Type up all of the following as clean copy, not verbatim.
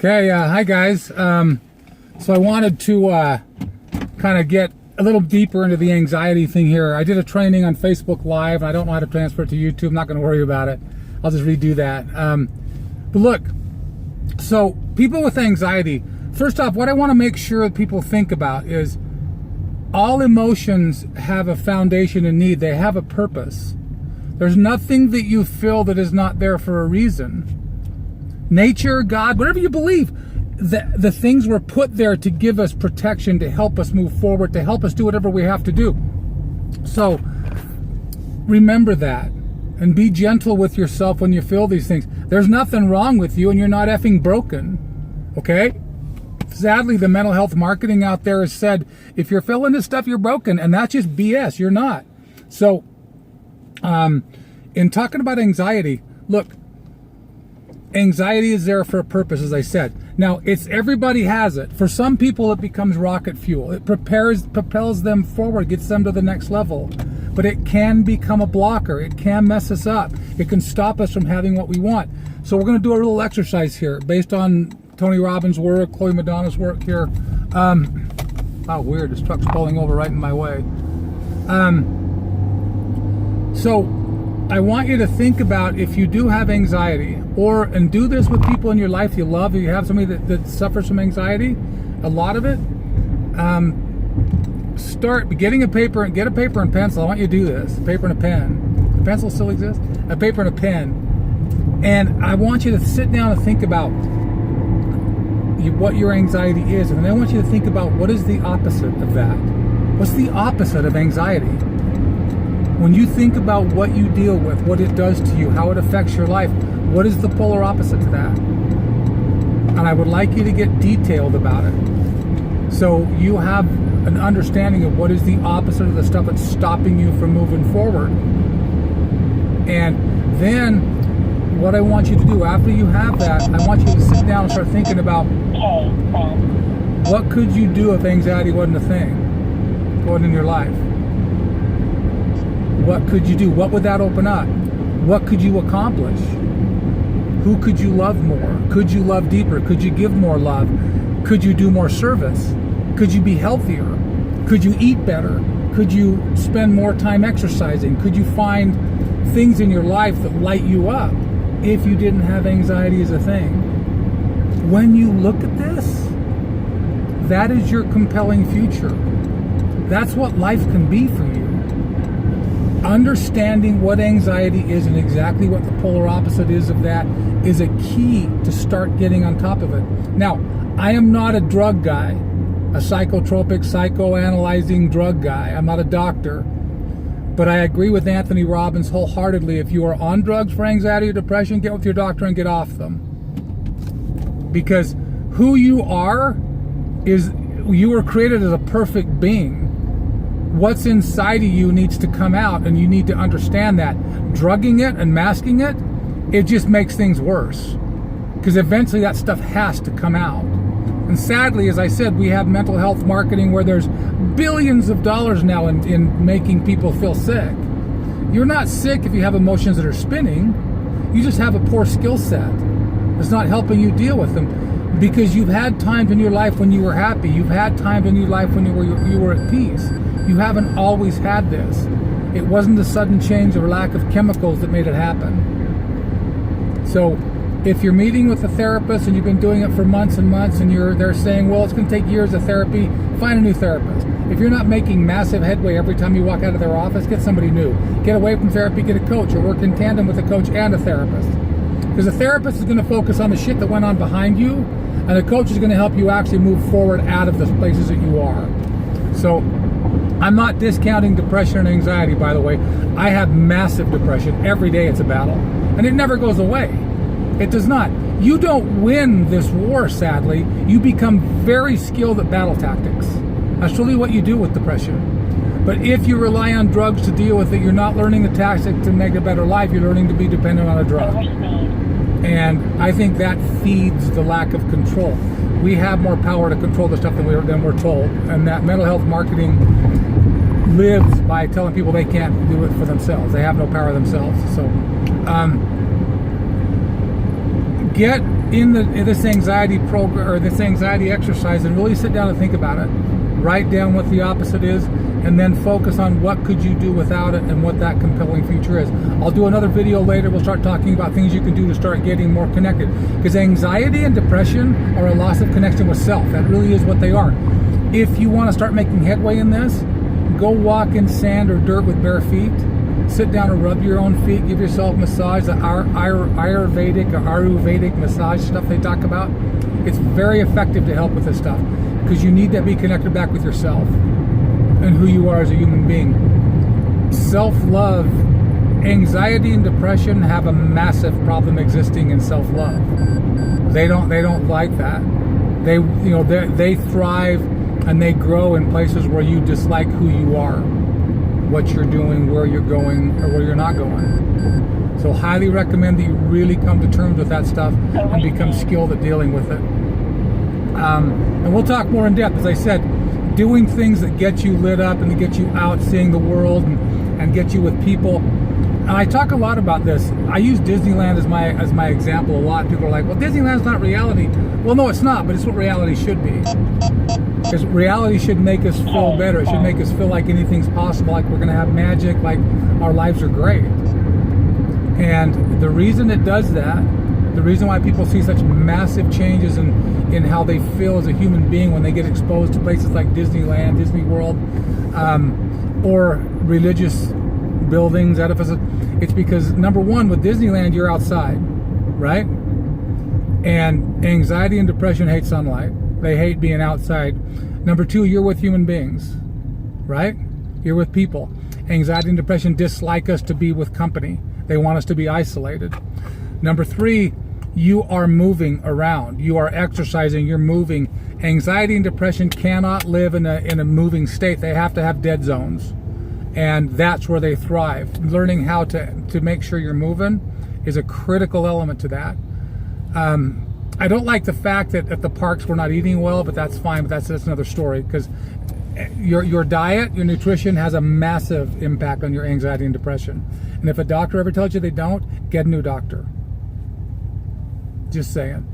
Okay, hi guys. So I wanted to kind of get a little deeper into the anxiety thing here. I did a training on Facebook Live, and I don't know how to transfer it to YouTube. I'm not going to worry about it. I'll just redo that. But look, so people with anxiety, first off, what I want to make sure that people think about is all emotions have a foundation and need. They have a purpose. There's nothing that you feel that is not there for a reason. Nature, God, whatever you believe, the things were put there to give us protection, to help us move forward, to help us do whatever we have to do. So remember that and be gentle with yourself when you feel these things. There's nothing wrong with you and you're not effing broken, okay? Sadly, the mental health marketing out there has said, if you're feeling this stuff, you're broken, and that's just BS. You're not. So in talking about anxiety, look, anxiety is there for a purpose, as I said. Now, everybody has it. For some people, it becomes rocket fuel. It propels them forward, gets them to the next level. But it can become a blocker. It can mess us up. It can stop us from having what we want. So we're going to do a little exercise here based on Tony Robbins' work, Chloe Madonna's work here. Oh, weird. This truck's pulling over right in my way. So I want you to think about if you do have anxiety, and do this with people in your life you love. If you have somebody that suffers from anxiety, a lot of it, start getting get a paper and pencil. I want you to do this. A paper and a pen. A pencil still exists? A paper and a pen. And I want you to sit down and think about what your anxiety is. And then I want you to think about what is the opposite of that. What's the opposite of anxiety? When you think about what you deal with, what it does to you, how it affects your life, what is the polar opposite to that? And I would like you to get detailed about it, so you have an understanding of what is the opposite of the stuff that's stopping you from moving forward. And then what I want you to do after you have that, I want you to sit down and start thinking about what could you do if anxiety wasn't a thing, wasn't in your life. What could you do? What would that open up? What could you accomplish? Who could you love more? Could you love deeper? Could you give more love? Could you do more service? Could you be healthier? Could you eat better? Could you spend more time exercising? Could you find things in your life that light you up if you didn't have anxiety as a thing? When you look at this, that is your compelling future. That's what life can be for you. Understanding what anxiety is and exactly what the polar opposite is of that is a key to start getting on top of it. Now, I am not a drug guy, a psychotropic, psychoanalyzing drug guy. I'm not a doctor. But I agree with Anthony Robbins wholeheartedly. If you are on drugs for anxiety or depression, get with your doctor and get off them. Because who you are is, you were created as a perfect being. What's inside of you needs to come out, and you need to understand that. Drugging it and masking it, it just makes things worse. Because eventually that stuff has to come out. And sadly, as I said, we have mental health marketing where there's billions of dollars now in making people feel sick. You're not sick if you have emotions that are spinning. You just have a poor skill set. It's not helping you deal with them. Because you've had times in your life when you were happy. You've had times in your life when you were at peace. You haven't always had this. It wasn't a sudden change or lack of chemicals that made it happen. So if you're meeting with a therapist and you've been doing it for months and months and they're saying, well, it's going to take years of therapy, find a new therapist. If you're not making massive headway every time you walk out of their office, get somebody new. Get away from therapy, get a coach, or work in tandem with a coach and a therapist. Because a therapist is going to focus on the shit that went on behind you, and a coach is going to help you actually move forward out of the places that you are. So I'm not discounting depression and anxiety, by the way. I have massive depression. Every day it's a battle. And it never goes away. It does not. You don't win this war, sadly. You become very skilled at battle tactics. That's really what you do with depression. But if you rely on drugs to deal with it, you're not learning the tactic to make a better life. You're learning to be dependent on a drug. And I think that feeds the lack of control. We have more power to control the stuff than we're told. And that mental health marketing lives by telling people they can't do it for themselves. They have no power themselves. So get in this anxiety program or this anxiety exercise, and really sit down and think about it. Write down what the opposite is, and then focus on what could you do without it and what that compelling future is. I'll do another video later. We'll start talking about things you can do to start getting more connected, because anxiety and depression are a loss of connection with self. That really is what they are. If you want to start making headway in this, go walk in sand or dirt with bare feet. Sit down and rub your own feet. Give yourself a massage, the Ayurvedic or Ayurvedic massage stuff they talk about. It's very effective to help with this stuff, because you need to be connected back with yourself and who you are as a human being. Self-love, anxiety and depression have a massive problem existing in self-love. They don't like that. They thrive and they grow in places where you dislike who you are, what you're doing, where you're going, or where you're not going. So highly recommend that you really come to terms with that stuff and become skilled at dealing with it. And we'll talk more in depth, as I said, doing things that get you lit up and that get you out seeing the world and get you with people. And I talk a lot about this. I use Disneyland as my example a lot. People are like, well, Disneyland's not reality. Well, no, it's not, but it's what reality should be. Because reality should make us feel better. It should make us feel like anything's possible, like we're going to have magic, like our lives are great. And the reason it does that, the reason why people see such massive changes in how they feel as a human being when they get exposed to places like Disneyland, Disney World, or religious buildings, edifices, it's because, number one, with Disneyland, you're outside, right? And anxiety and depression hate sunlight. They hate being outside. Number two, you're with human beings, right? You're with people. Anxiety and depression dislike us to be with company. They want us to be isolated. Number three, you are moving around. You are exercising, you're moving. Anxiety and depression cannot live in a moving state. They have to have dead zones. And that's where they thrive. Learning how to make sure you're moving is a critical element to that. I don't like the fact that at the parks we're not eating well, but that's fine. But that's another story, because your diet, your nutrition has a massive impact on your anxiety and depression. And if a doctor ever tells you they don't, get a new doctor. Just saying.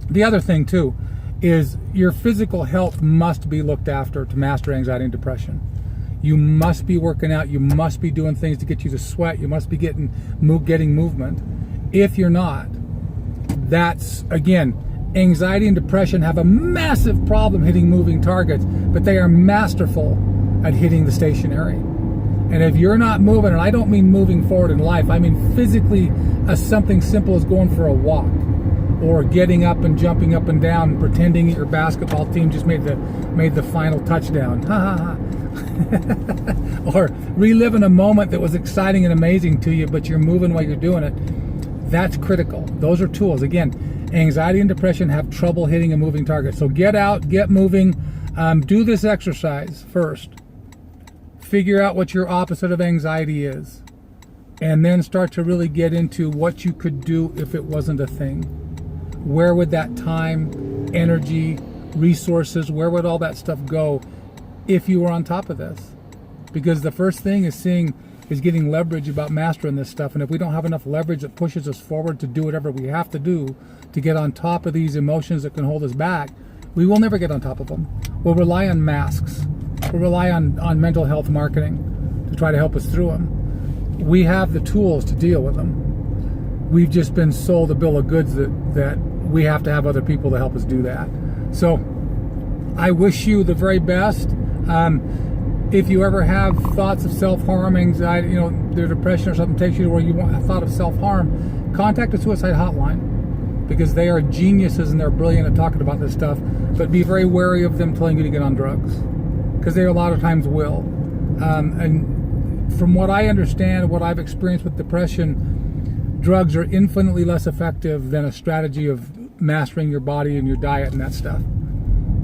The other thing too is your physical health must be looked after to master anxiety and depression. You must be working out. You must be doing things to get you to sweat. You must be getting movement. If you're not, that's, again, anxiety and depression have a massive problem hitting moving targets, but they are masterful at hitting the stationary. And if you're not moving, and I don't mean moving forward in life, I mean physically, something simple as going for a walk, or getting up and jumping up and down and pretending that your basketball team just made the final touchdown. Ha ha ha. Or reliving a moment that was exciting and amazing to you, but you're moving while you're doing it. That's critical. Those are tools. Again, anxiety and depression have trouble hitting a moving target. So get out, get moving, do this exercise first. Figure out what your opposite of anxiety is, and then start to really get into what you could do if it wasn't a thing. Where would that time, energy, resources, where would all that stuff go if you were on top of this? Because the first thing is getting leverage about mastering this stuff. And if we don't have enough leverage that pushes us forward to do whatever we have to do to get on top of these emotions that can hold us back, we will never get on top of them. We'll rely on masks. We'll rely on mental health marketing to try to help us through them. We have the tools to deal with them. We've just been sold a bill of goods that we have to have other people to help us do that. So I wish you the very best. If you ever have thoughts of self-harm, anxiety, their depression or something takes you to where you want a thought of self-harm, contact the suicide hotline, because they are geniuses and they're brilliant at talking about this stuff. But be very wary of them telling you to get on drugs, because they a lot of times will. And from what I understand, what I've experienced with depression, drugs are infinitely less effective than a strategy of mastering your body and your diet and that stuff.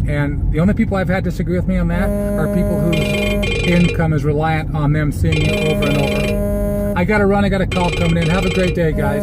And the only people I've had disagree with me on that are people whose income is reliant on them seeing you over and over. I got to run. I got a call coming in. Have a great day, guys.